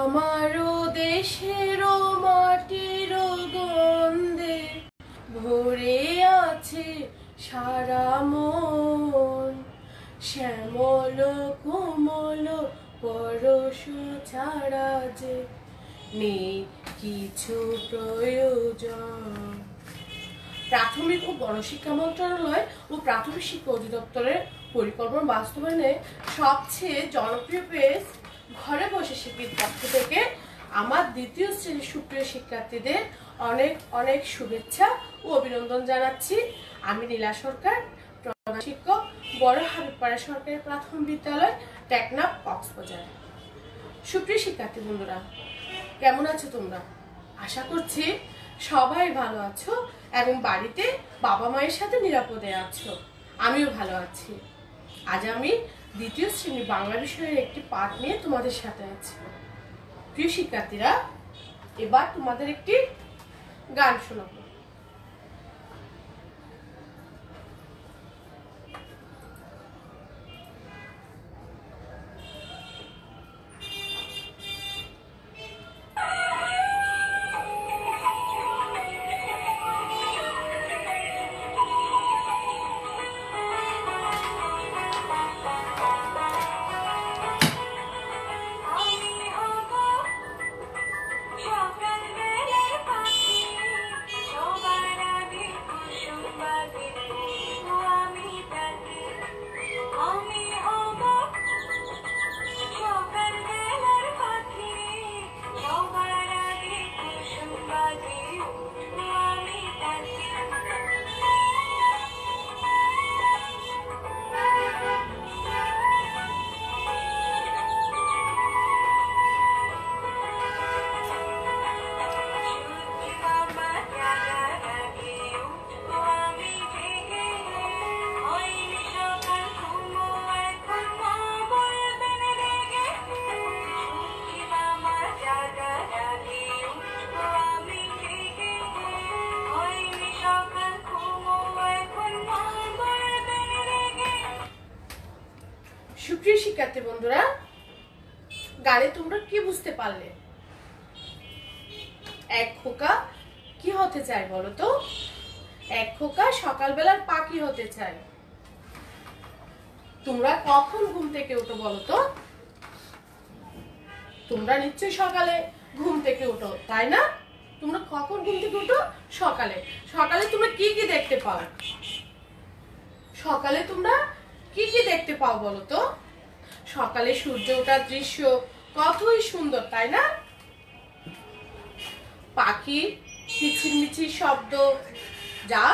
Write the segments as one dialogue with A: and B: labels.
A: আমারও দেশেরও মাটির গন্ধে ভরে আছে সারা মন, শ্যামল কোমল পরশ ছাড়া যে নেই কিছু প্রয়োজন। প্রাথমিক ও গণশিক্ষা মন্ত্রণালয় ও প্রাথমিক শিক্ষা অধিদপ্তরের পরিকল্পনা বাস্তবায়নে সবচেয়ে জনপ্রিয় পেজ ঘরে বসে শিক্ষিত পক্ষ থেকে আমার দ্বিতীয় শ্রেণীর সুপ্রিয় শিক্ষার্থীদের অনেক অনেক শুভেচ্ছা ও অভিনন্দন জানাচ্ছি। আমি নীলা সরকার, প্রধান শিক্ষক, বড় হাবিবপাড়া সরকারি প্রাথমিক বিদ্যালয়, টেকনাফ, কক্সবাজার। সুপ্রিয় শিক্ষার্থী বন্ধুরা, কেমন আছো তোমরা? আশা করছি সবাই ভালো আছো এবং বাড়িতে বাবা মায়ের সাথে নিরাপদে আছো। আমিও ভালো আছি। আজ আমি দ্বিতীয় শ্রেণীর বাংলা বিষয়ের একটি পাঠ নিয়ে তোমাদের সাথে আছি। প্রিয় শিক্ষার্থীরা, এবার তোমাদের একটি গান শোনাবো। সুপ্রিয় শিক্ষার্থী বন্ধুরা, গানে তোমরা কি বুঝতে পারলে? এক খোকা কি হতে চায় বলো তো? এক খোকা সকালবেলার পাখি হতে চায়। তোমরা কখন ঘুম থেকে উঠো বলো তো? তোমরা নিশ্চয়ই সকালে ঘুম থেকে উঠো, তাই না? তোমরা কখন ঘুম থেকে উঠো? সকালে। সকালে তোমরা কি কি দেখতে পাও? সকালে তোমরা কি কি দেখতে পাও বলো তো? সকালে সূর্য ওঠার দৃশ্য কতই সুন্দর, তাই না? পাখি কিচিরমিচির শব্দ যা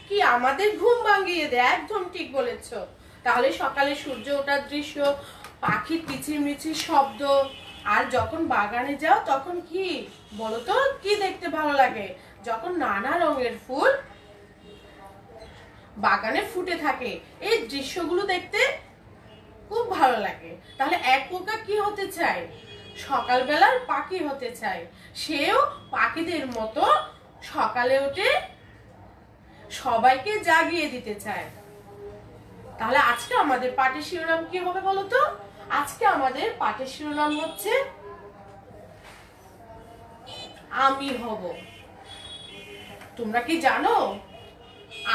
A: কি আমাদের ঘুম ভাঙিয়ে দেয়। একদম ঠিক বলেছো। তাহলে সকালে সূর্য ওঠার দৃশ্য, পাখির কিচিরমিচির শব্দ, আর যখন বাগানে যাও তখন কি বলো তো কি দেখতে ভালো লাগে? যখন নানা রঙের ফুল বাগানে ফুটে থাকে, এই দৃশ্যগুলো দেখতে খুব ভালো লাগে। তাহলে এক খোকা কি হতে চায়? সকালবেলার পাখি হতে চায়। সেও পাখিদের মতো সকালে উঠে সবাইকে জাগিয়ে দিতে চায়। তাহলে আজকে আমাদের পাঠের শিরোনাম কি হবে বলতো? আজকে আমাদের পাঠের শিরোনাম হচ্ছে আমি হব। তোমরা কি জানো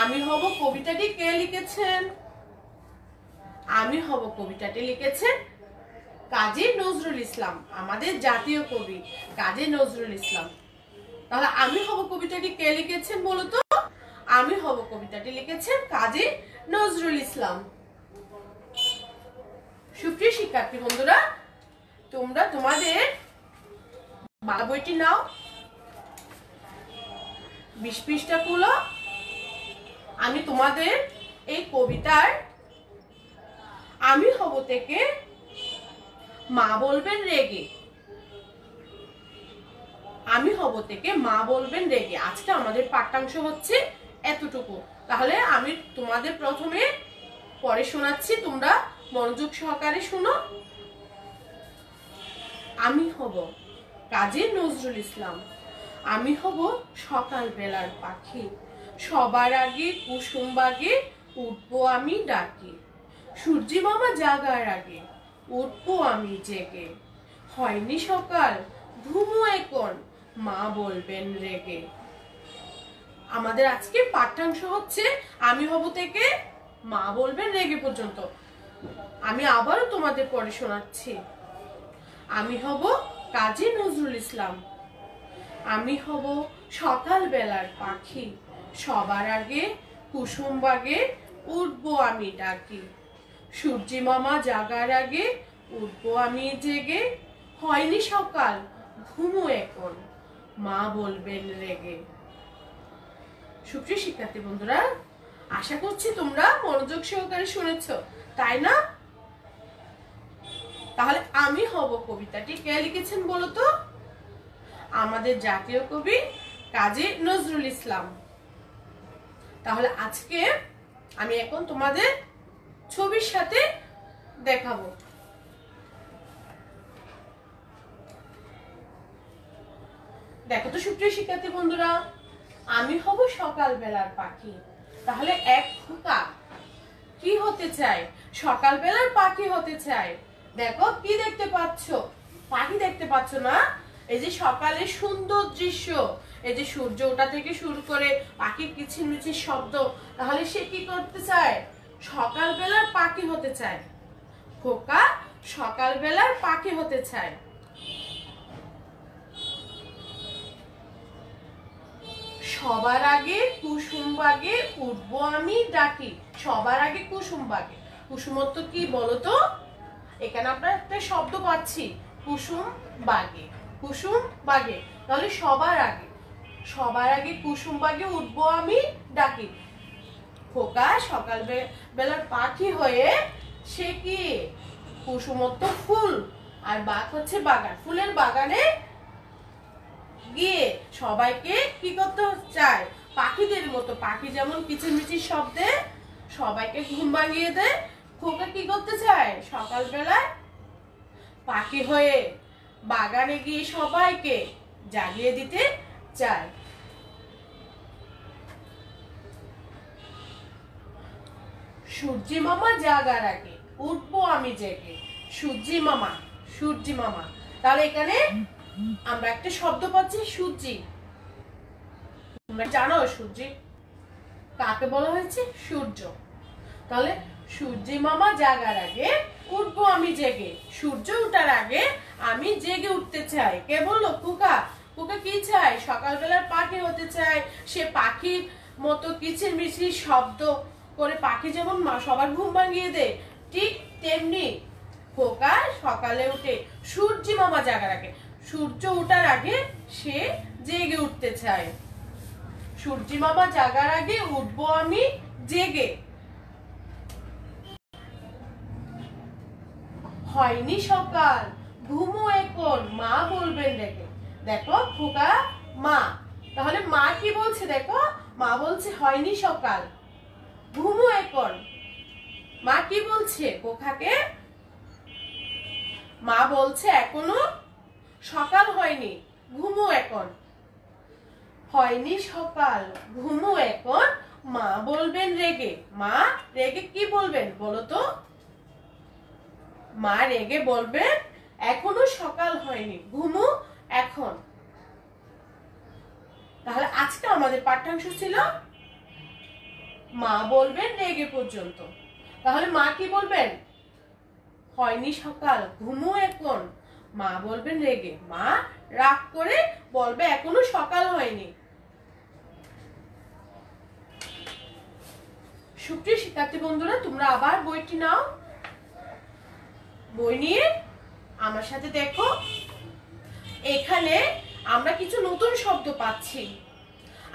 A: আমি হব কবিতাটি কে লিখেছেন? আমি হব কবিতাটি লিখেছেন কাজী নজরুল ইসলাম, আমাদের জাতীয় কবি কাজী নজরুল ইসলাম। তাহলে আমি হব কবিতাটি কে লিখেছেন বলতো? আমি হব কবিতাটি লিখেছেন কাজী নজরুল ইসলাম। সুপ্রিয় শিক্ষার্থী বন্ধুরা, তোমরা তোমাদের বাংলা বইটি নাও, 20 পৃষ্ঠা খুলো। আমি তোমাদের এই কবিতার আমি হব থেকে মা বলবেন রেগে, আমি হব থেকে মা বলবেন রেগে, আজকে আমাদের পাঠ্যাংশ হচ্ছে এতটুকু। তাহলে আমি তোমাদের প্রথমে পড়ে শোনাচ্ছি, তোমরা মনোযোগ সহকারে শুনো। আমি হব কাজী নজরুল ইসলাম। আমি হব সকাল বেলার পাখি, সবার আগে কুসুম বাগে উঠবো আমি ডাকি। সূর্যি মামা জাগার আগে উঠবো আমি জেগে, হয়নি সকাল ঘুমো এখন মা বলবেন রেগে। আমাদের আজকে পাঠ্যাংশ হচ্ছে আমি হব থেকে মা বলবেন রেগে পর্যন্ত। আমি আবারও তোমাদের পড়ে শোনাচ্ছি। আমি হব কাজী নজরুল ইসলাম। আমি হব সকাল বেলার পাখি, সবার আগে কুসুম বাগে উঠবো আমি ডাকি। সূর্যি মামা জাগার আগে উঠবো আমি জেগে। হয়নি সকাল ঘুমো এখন মা বলবেন রেগে। সুপ্রিয় শিক্ষার্থী বন্ধুরা, আশা করছি তোমরা মনোযোগ সহকারে শুনেছো, তাই না? তাহলে আমি হব কবিতাটি কে লিখেছেন বলো তো? আমাদের জাতীয় কবি কাজী নজরুল ইসলাম। তাহলে আজকে আমি এখন তোমাদের ছবির সাথে দেখাবো। দেখো তো সুপ্রিয় শিক্ষার্থী বন্ধুরা, আমি হব সকাল বেলার পাখি। তাহলে এক খোকা কি হতে চায়? সকাল বেলার পাখি হতে চায়। দেখো কি দেখতে পাচ্ছ? পাখি দেখতে পাচ্ছ না? এই যে সকালের সুন্দর দৃশ্য, এই যে সূর্য ওঠা থেকে শুরু করে পাখির কিচিরমিচির শব্দ, তাহলে সে কি করতে চায়? সকাল বেলার পাখি হতে চায়। খোকা সকাল বেলার পাখি হতে চায়। সবার আগে কুসুম বাগে উঠবো আমি ডাকি। সবার আগে কুসুম বাগে। কুসুমত্ব কি বলতো? এখানে আমরা একটা শব্দ পাচ্ছি, কুসুম বাগে। কুসুম বাগে, তাহলে সবার আগে, সবার আগে কুসুম বাগে উঠবো আমি ডাকি। খোকা সকাল বেলার পাখি হয়ে সে কি কুসুমত্ব ফুল আর বাগ হচ্ছে বাগান, ফুলের বাগানে গিয়ে সবাইকে কি করতে চায়? পাখিদের মতো, পাখি যেমন কিচিরমিচির শব্দে সবাইকে ঘুম ভাঙিয়ে দেয়, খোকা কি করতে চায়? সকাল বেলায় পাখি হয়ে বাগানে গিয়ে সবাইকে জাগিয়ে দিতে চায়। সূর্যি মামা জাগার আগে উঠবো আমি জেগে। সূর্যি মামা, সূর্যি মামা, তাহলে এখানে আমরা একটা শব্দ পাচ্ছি সূর্যি। তোমরা জানো সূর্যি কাকে বলা হয়েছে? সূর্য। তাহলে সূর্যি মামা জাগার আগে উঠবো আমি জেগে। সূর্য ওঠার আগে আমি জেগে উঠতে চাই। কে বললো? খোকা। খোকা কি চায়? সকালবেলার পাখি হতে চায়। সে পাখির মতো কিচিরমিচির শব্দ করে পাখি যেমন সবার ঘুম ভাঙিয়ে দেয়, ঠিক তেমনি খোকা সকালে উঠে সূর্যি মামা জাগার আগে, সূর্য ওঠার আগে সে জেগে উঠতে চায়। সূর্যি মামা জাগার আগে উঠবো আমি জেগে। হয়নি সকাল ঘুমো এখন মা বলবেন রেগে। দেখো খোকা মা, তাহলে মা কি বলছে? দেখো মা বলছে হয়নি সকাল ঘুমো এখন। মা কি বলছে খোকাকে? মা বলছে এখনো সকাল হয়নি, ঘুমো এখন। হয়নি সকাল ঘুমো এখন মা বলবেন রেগে। মা রেগে কি বলবেন বলো তো? মা রেগে বলবেন এখনো সকাল হয়নি, ঘুমো এখন। তাহলে আজকে আমাদের পাঠ্যাংশ ছিল মা বলবেন রেগে পর্যন্ত। তাহলে মা কি বলবেন? হয়নি সকাল ঘুমো এখন মা বলবেন রেগে। মা রাগ করে বলবে এখনো সকাল হয়নি। সুপ্রিয় শিক্ষার্থী বন্ধুরা, তোমরা আবার বইটি নাও, বই নিয়ে আমার সাথে দেখো। এখানে আমরা কিছু নতুন শব্দ পাচ্ছি।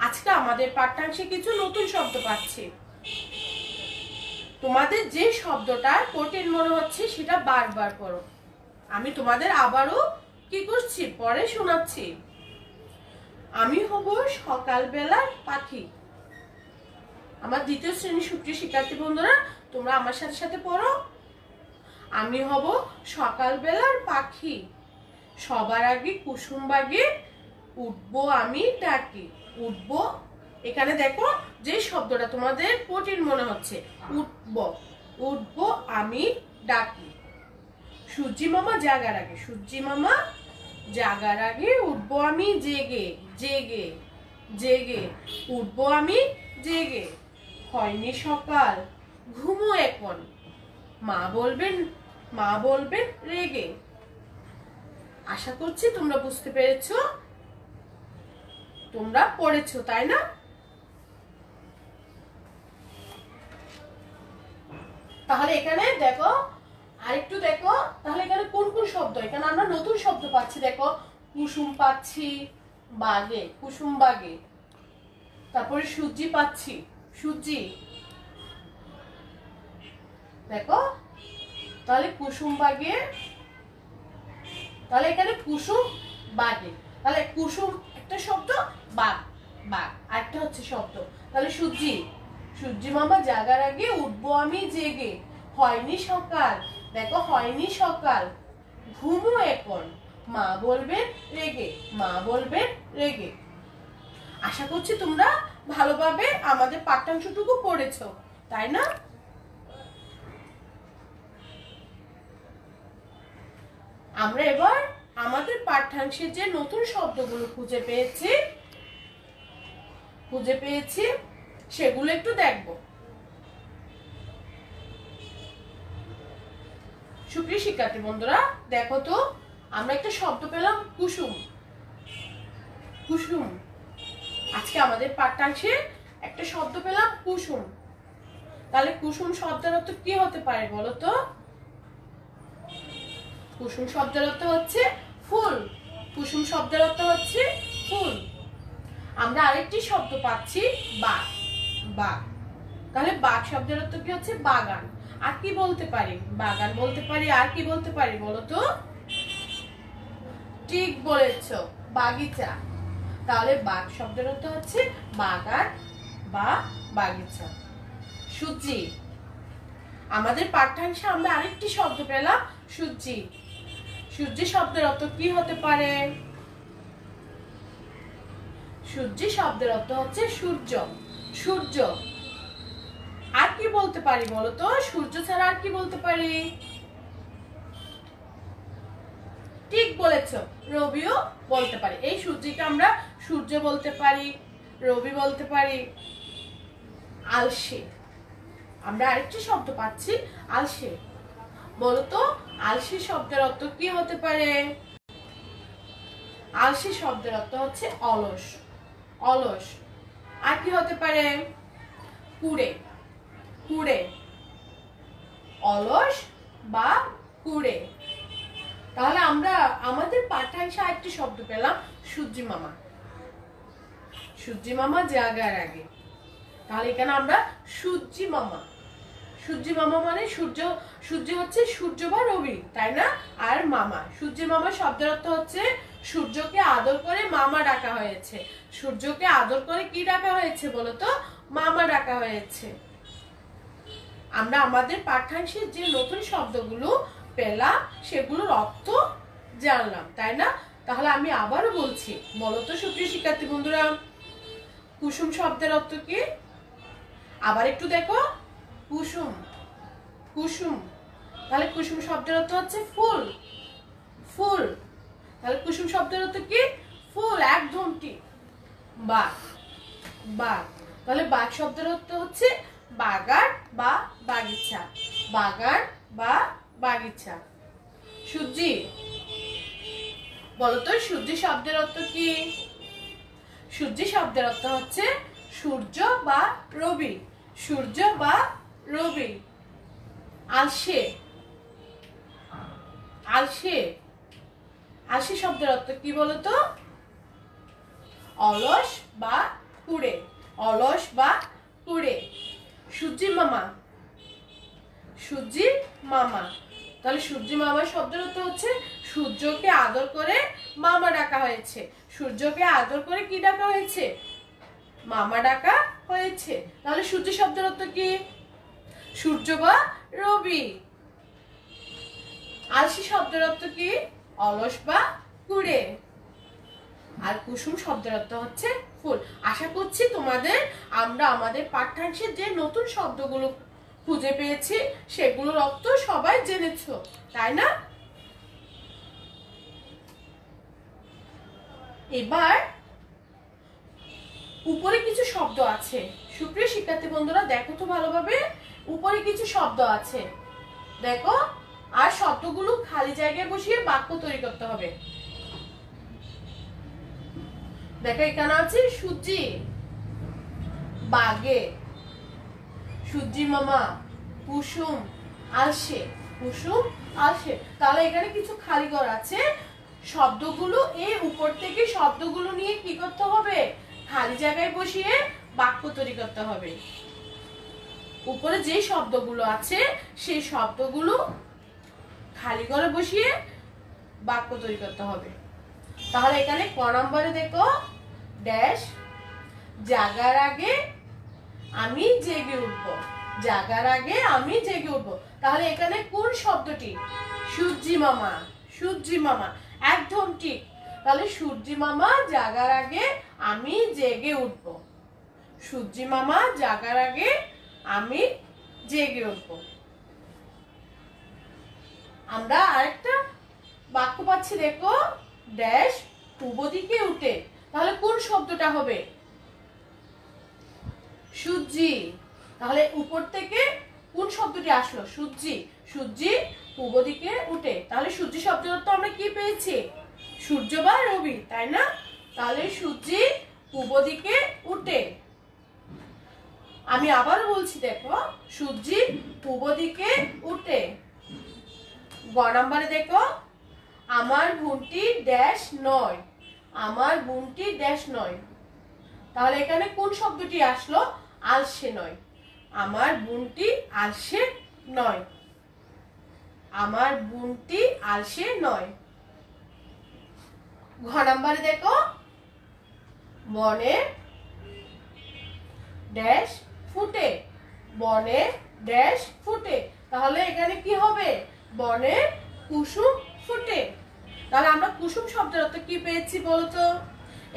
A: আজকে আমাদের পাঠ্যাংশে কিছু নতুন শব্দ পাচ্ছি। তোমাদের যে শব্দটা কঠিন মনে হচ্ছে সেটা বারবার পড়ো। আমি তোমাদের আবারও কি করছি? পরে শোনাচ্ছি। আমি হব সকালবেলার পাখি। আমার দ্বিতীয় শ্রেণীর সুপ্রিয় শিক্ষার্থী বন্ধুরা, তোমরা আমার সাথে সাথে পড়ো। আমি হব সকালবেলার পাখি, সবার আগে কুসুম বাগে উঠবো আমি ডাকি। উঠবো, এখানে দেখো যে শব্দটা তোমাদের কঠিন মনে হচ্ছে, উঠবো, উঠবো আমি ডাকি। সূর্যি মামা জাগার আগে, সূর্যি মামা জাগার আগে উঠবো আমি জেগে, জেগে জেগে উঠবো আমি জেগে, হয়নি সকাল ঘুমো এখন, মা বলবেন রেগে। আশা করছি তোমরা বুঝতে পেরেছো, তোমরা পড়েছো, তাই না? তাহলে এখানে দেখো, আরেকটু দেখো, তাহলে এখানে কোন কোন শব্দ, এখানে আমরা নতুন শব্দ পাচ্ছি। দেখো, কুসুম পাচ্ছি বাগে, কুসুম বাগে। তারপরে সূর্যি পাচ্ছি, সূর্যি। দেখো, তাহলে কুসুম বাগে, তাহলে এখানে কুসুম বাগে, তাহলে কুসুম একটা শব্দ, বাগ বাগ আরেকটা হচ্ছে শব্দ। তাহলে সূর্যি, সূর্যি মামা জাগার আগে উঠবো আমি জেগে, হয়নি সকাল। দেখো, হয়নি সকাল ঘুমো এখন, মা বলবেন রেগে, মা বলবেন রেগে। আশা করছি তোমরা ভালোভাবে আমাদের পাঠ্যাংশটুকু পড়েছো, তাই না? আমরা এবার আমাদের পাঠ্যাংশে যে নতুন শব্দগুলো খুঁজে পেয়েছি সেগুলো একটু দেখব। সুপ্রিয় শিক্ষার্থী বন্ধুরা, দেখো তো, আমরা একটা শব্দ পেলাম কুসুম, কুসুম। আজকে আমাদের পাঠ্যাংশে একটা শব্দ পেলাম কুসুম। তাহলে কুসুম শব্দের অর্থ কি হতে পারে বলো তো? কুসুম শব্দের অর্থ হচ্ছে ফুল, কুসুম শব্দের অর্থ হচ্ছে ফুল। আমরা আরেকটি শব্দ পাচ্ছি বাগ, বাগ। তাহলে বাগ শব্দের অর্থ কি হচ্ছে? বাগান। আর কি বলতে পারি? বাগান বলতে পারি। আর কি বলতে পারি বলো তো? ঠিক বলেছো, বাগিচা। তাহলে বাগ শব্দের অর্থ হচ্ছে বাগান বা বাগিচা। সূর্যি, আমাদের পাঠ্যাংশে আমরা আরেকটি শব্দ পেলাম সূর্যি। সূর্যি শব্দের অর্থ কি হতে পারে? সূর্যি শব্দের অর্থ হচ্ছে সূর্য, সূর্য। আর কি বলতে পারি বলতো? সূর্য ছাড়া আর কি বলতে পারি? ঠিক বলেছো, রবিও বলতে পারি। এই সূর্যকে আমরা সূর্য বলতে পারি, রবি বলতে পারি, আলসে। আমরা আরেকটি শব্দ পাচ্ছি আলসে। বলতো, আলসে শব্দের অর্থ কি হতে পারে? আলসে শব্দের অর্থ হচ্ছে অলস, অলস। আর কি হতে পারে? কুড়ে, কুড়ে, অলস বা কুড়ে। তাহলে আমরা আমাদের পাঠ্যাংশে আরেকটি শব্দ পেলাম সূর্যি মামা, সূর্যি মামা জাগার আগে। তাহলে এখানে আমরা সূর্যি মামা, সূর্যি মামা মানে সূর্য, সূর্য হচ্ছে সূর্য বা রবি, তাই না? আর মামা, সূর্যি মামা শব্দের অর্থ হচ্ছে সূর্যকে আদর করে মামা ডাকা হয়েছে। সূর্যকে আদর করে কি ডাকা হয়েছে বলতো? মামা ডাকা হয়েছে। আমরা আমাদের পাঠ্যাংশে যে নতুন শব্দগুলো পেলাম সেগুলোর অর্থ জানলাম, তাই না? তাহলে আমি আবারও বলছি, বলতো সুপ্রিয় শিক্ষার্থী বন্ধুরা, কুসুম শব্দের অর্থ কি? আবার একটু দেখো, কুসুম, কুসুম। তাহলে কুসুম শব্দের অর্থ হচ্ছে ফুল, ফুল। তাহলে কুসুম শব্দের অর্থ কি? ফুল, একদম ঠিক। Bug, bug. তাহলে বাগ শব্দের অর্থ হচ্ছে বাগান বা বাগিচা, বাগান বা বাগিচা। সূর্যি, বলতো সূর্যি শব্দের অর্থ কি? সূর্যি শব্দের অর্থ হচ্ছে সূর্য বা রবি, সূর্য বা রবি। আলসে, আলসে, আলসে শব্দের অর্থ কি বলতো? অলস বা কুড়ে, অলস বা কুড়ে। সূর্যি মামা, সূর্যি মামা। তাহলে সূর্যি মামা শব্দের অর্থ হচ্ছে সূর্যকে আদর করে মামা ডাকা হয়েছে। সূর্যকে আদর করে কি ডাকা হয়েছে? মামা ডাকা হয়েছে। তাহলে সূর্য শব্দের অর্থ কি? সূর্য বা রবি। আলসি শব্দের অর্থ কি? অলস বা কুড়ে। আর কুসুম শব্দের অর্থ হচ্ছে ফুল। আশা করছি তোমাদের আমরা আমাদের পাঠ্যাংশে যে নতুন শব্দগুলো খুঁজে পেয়েছি সেগুলোর অর্থ সবাই জেনেছো, তাই না? এবার উপরে কিছু শব্দ আছে, সুপ্রিয় শিক্ষার্থী বন্ধুরা দেখো তো ভালোভাবে, উপরে কিছু শব্দ আছে দেখো, আর শব্দগুলো খালি জায়গায় বসিয়ে বাক্য তৈরি করতে হবে। দেখো এখানে আছে সূর্যি, বাগে, সূর্যি মামা, কুসুম, আলসে, কুসুম, আলসে। তাহলে এখানে কিছু খালি ঘর আছে, শব্দগুলো এই উপর থেকে শব্দগুলো নিয়ে কি করতে হবে, খালি জায়গায় বসিয়ে বাক্য তৈরি করতে হবে। উপরে যে শব্দগুলো আছে সেই শব্দগুলো খালি ঘরে বসিয়ে বাক্য তৈরি করতে হবে। তাহলে এখানে ক নম্বরে দেখো, ড্যাশ, জাগার আগে আমি জেগে উঠবো, জাগার আগে আমি জেগে উঠবো। তাহলে এখানে কোন শব্দটি, সূর্যি মামা, সূর্যি মামা, একদম ঠিক। তাহলে সূর্যি মামা জাগার আগে আমি জেগে উঠবো, সূর্যি মামা জাগার আগে আমি জেগে উঠবো। আমরা আরেকটা বাক্য পাচ্ছি দেখো, ড্যাশ, পূর্ব দিকে উঠে। তাহলে কোন শব্দটা হবে, সূর্যি। তাহলে উপর থেকে কোন শব্দটি আসলো, সূর্যি, সূর্যি পূর্ব দিকে উঠে। তাহলে সূর্যি শব্দটা তো আমরা কি পেয়েছি, সূর্য বা রবি, তাই না? তাহলে সূর্যি পূর্ব দিকে উঠে। আমি আবার বলছি দেখো, সূর্যি পূর্ব দিকে উঠে। গ নম্বরে দেখো, আমার বোনটি ড্যাশ নয়, আমার বোনটি ড্যাশ নয়। তাহলে এখানে কোন শব্দটি আসলো, আলসে নয়, আমার বোনটি আলসে নয়, আমার বোনটি আলসে নয়। ঘ নম্বরে দেখো, বনে ড্যাশ ফুটে, বনে ড্যাশ ফুটে। তাহলে এখানে কি হবে, বনে কুসুম ফুটে। তাহলে আমরা কুসুম শব্দের অর্থ কি পেয়েছি বলতো,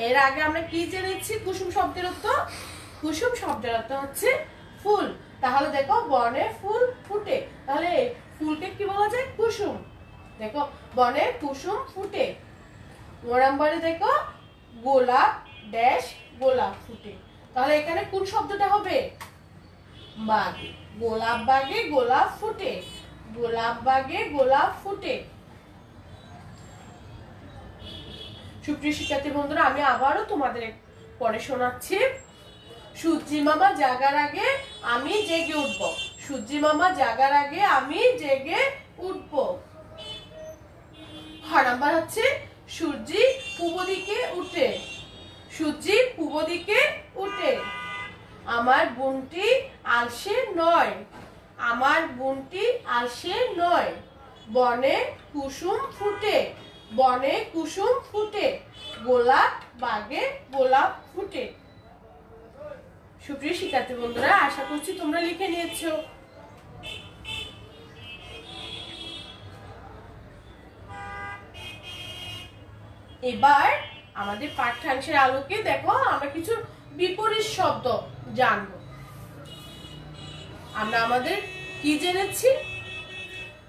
A: এর আগে আমরা কি জেনেছি কুসুম শব্দের অর্থ, কুসুম শব্দের অর্থ হচ্ছে ফুল। তাহলে দেখো বনে ফুল ফুটে, তাহলে ফুলকে কি বলা যায়, কুসুম। দেখো বনে কুসুম ফুটে। ও নম্বরে দেখো, গোলাপ ড্যাশ গোলাপ ফুটে। তাহলে এখানে কোন শব্দটা হবে, বাগে, গোলাপ বাগে গোলাপ ফুটে, গোলাপ বাগে গোলাপ ফুটে। সুপ্রিয় শিক্ষার্থী বন্ধুরা আমি আবারও তোমাদের পড়ে শোনাচ্ছি, সূর্যি মামা জাগার আগে আমি জেগে উঠবো, সূর্যি মামা জাগার আগে আমি জেগে উঠবো। খ নাম্বার হচ্ছে, সূর্যি পূর্ব দিকে উঠে, সূর্যি পূর্ব দিকে উঠে। আমার বোনটি আলসে নয়, আমার বোনটি আলসে নয়। বনে কুসুম ফুটে, বনে কুসুম ফুটে। গোলাপ বাগে গোলাপ ফুটে। সুপ্রিয় শিক্ষার্থী বন্ধুরা আশা করছি তোমরা লিখে নিয়েছো। এবার আমাদের পাঠ্যাংশের আলোকে দেখো আমরা কিছু বিপরীত শব্দ জানবো। আমরা আমাদের কি জেনেছি,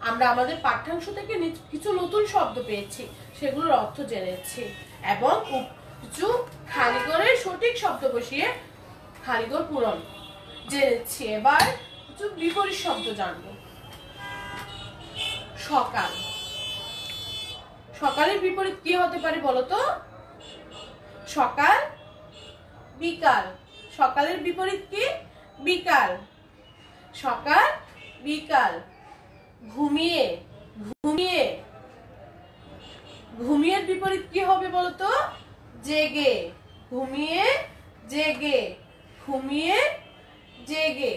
A: আমরা আমাদের পাঠ্যাংশ থেকে কিছু নতুন শব্দ পেয়েছি, সেগুলোর অর্থ জেনেছি এবং কিছু খালিঘরে সঠিক শব্দ বসিয়ে খালিঘর পূরণ জেনেছি। এবার কিছু বিপরীত শব্দ জানবো। সকাল, সকালের বিপরীত কি হতে পারে বলতো, সকাল, বিকাল। সকালের বিপরীত কি, বিকাল, সকাল বিকাল। ঘুমিয়ে, ঘুমিয়ে, ঘুমিয়ের বিপরীত কি হবে বলতো, জেগে, ঘুমিয়ে জেগে, ঘুমিয়ে জেগে।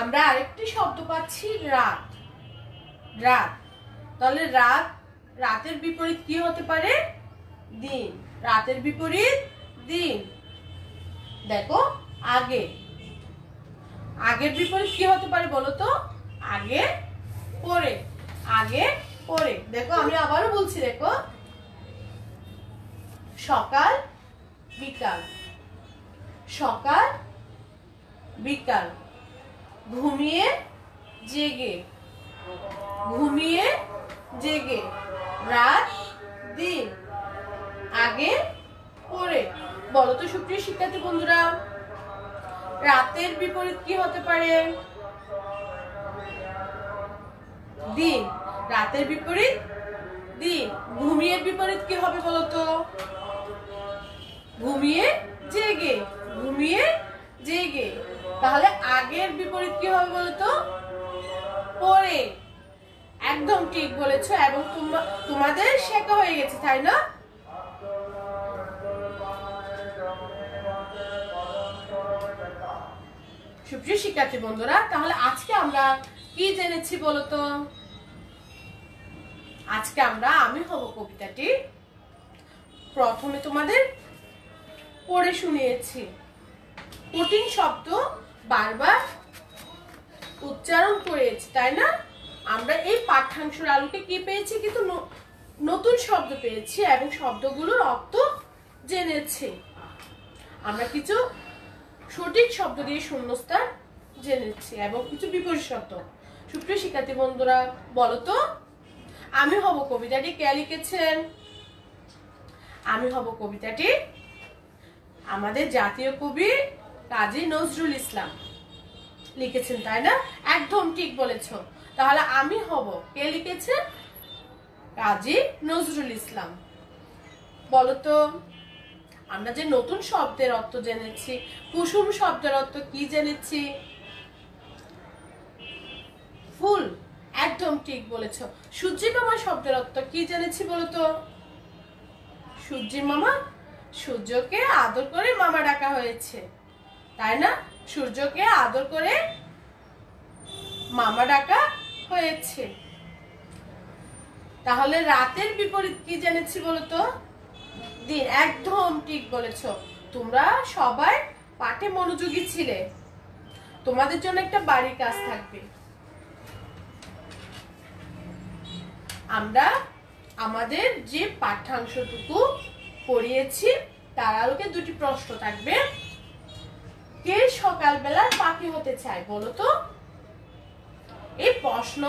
A: আমরা আরেকটি শব্দ পাচ্ছি রাত, রাত। তাহলে রাত, রাতের বিপরীত কি হতে পারে, দিন, রাতের বিপরীত দিন। দেখো আগে, আগের বিপরীত কি হতে পারে বলতো, আগে পরে, আগে পরে। দেখো আমি আবারও বলছি দেখো, সকাল বিকাল, সকাল বিকাল। ঘুমিয়ে জেগে, ঘুমিয়ে জেগে। রাত বলো তো সুপ্রিয় শিক্ষার্থী বন্ধুরা, রাতের বিপরীত কি হতে পারে? দিন। রাতের বিপরীত দিন। ঘুমিয়ে বিপরীত কি হবে বলতো? ঘুমিয়ে জেগে। ঘুমিয়ে জেগে। তাহলে আগের বিপরীত কি হবে বলতো? পরে। একদম ঠিক বলেছো, এবং তোমাদের শেখা হয়ে গেছে, তাই না? সুপ্রিয় শিক্ষার্থী বন্ধুরা, তাহলে আজকে আমরা কি জেনেছি বলতো? আজকে আমরা আমি হব কবিতাটি প্রথমে তোমাদের পড়ে শুনিয়েছি। কঠিন শব্দ বারবার উচ্চারণ করেছি, তাই না? আমরা এই পাঠ্যাংশের আলোকে কি পেয়েছি? কিন্তু নতুন শব্দ পেয়েছি এবং শব্দগুলোর অর্থ জেনেছি। আমরা কিছু সঠিক শব্দ দিয়ে শূন্যস্থান জেনেছি এবং কিছু বিপরীত শব্দ। সুপ্রিয় শিক্ষার্থী বন্ধুরা, বলো তো আমি হব কবিতাটি কে লিখেছেন? আমি হব কবিতাটি আমাদের জাতীয় কবি কাজী নজরুল ইসলাম লিখেছেন, তাই না? একদম ঠিক বলেছ। তাহলে আমি হব কে লিখেছেন? কাজী নজরুল ইসলাম। বলতো আমরা যে নতুন শব্দের অর্থ জেনেছি, কুসুম শব্দের অর্থ কি জেনেছি? ফুল। একদম ঠিক বলেছ। সূর্যি মামা শব্দের অর্থ কি জেনেছি বলতো? সূর্যি মামা। সূর্যকে আদর করে মামা ডাকা হয়েছে, তাই না? সূর্যকে আদর করে মামা ডাকা হয়েছে। তাহলে রাতের বিপরীত কি জেনেছি বলতো? দিন। একদম ঠিক বলেছ। তোমরা সবাই পাঠে মনোযোগী ছিলে। তোমাদের জন্য একটা বাড়ির কাজ থাকবে। আমরা আমাদের যে পাঠ্যাংশটুকু পড়িয়েছি তার আলোকে দুটি প্রশ্ন থাকবে। কে সকালবেলার পাখি হতে চায় বলো তো? এই প্রশ্ন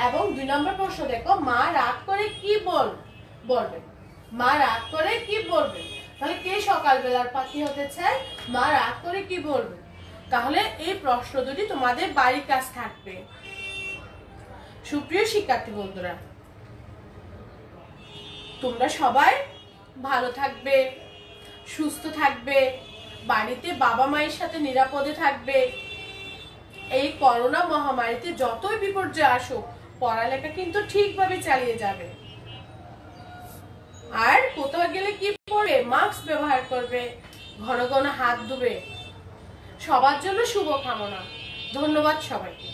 A: এবং 2 নম্বর প্রশ্ন দেখো, মা রাগ করে কি বলবে? মা রাগ করে কি বলবে? তাহলে কে সকালবেলার পাখি হতে চায়? মা রাগ করে কি বলবে? তাহলে এই প্রশ্ন দুটি তোমাদের বাড়ির কাজ থাকবে। সুপ্রিয় শিক্ষার্থী বন্ধুরা, তোমরা সবাই ভালো থাকবে, সুস্থ থাকবে, বাড়িতে বাবা মায়ের সাথে নিরাপদে থাকবে। এই করোনা মহামারীতে যতই বিপর্যয় আসুক, পড়ালেখা কিন্তু ঠিকভাবে চালিয়ে যাবে। আর কোথাও গেলে কি করবে? মাস্ক ব্যবহার করবে, ঘন ঘন হাত ধুবে। সবার জন্য শুভ কামনা। ধন্যবাদ সবাইকে।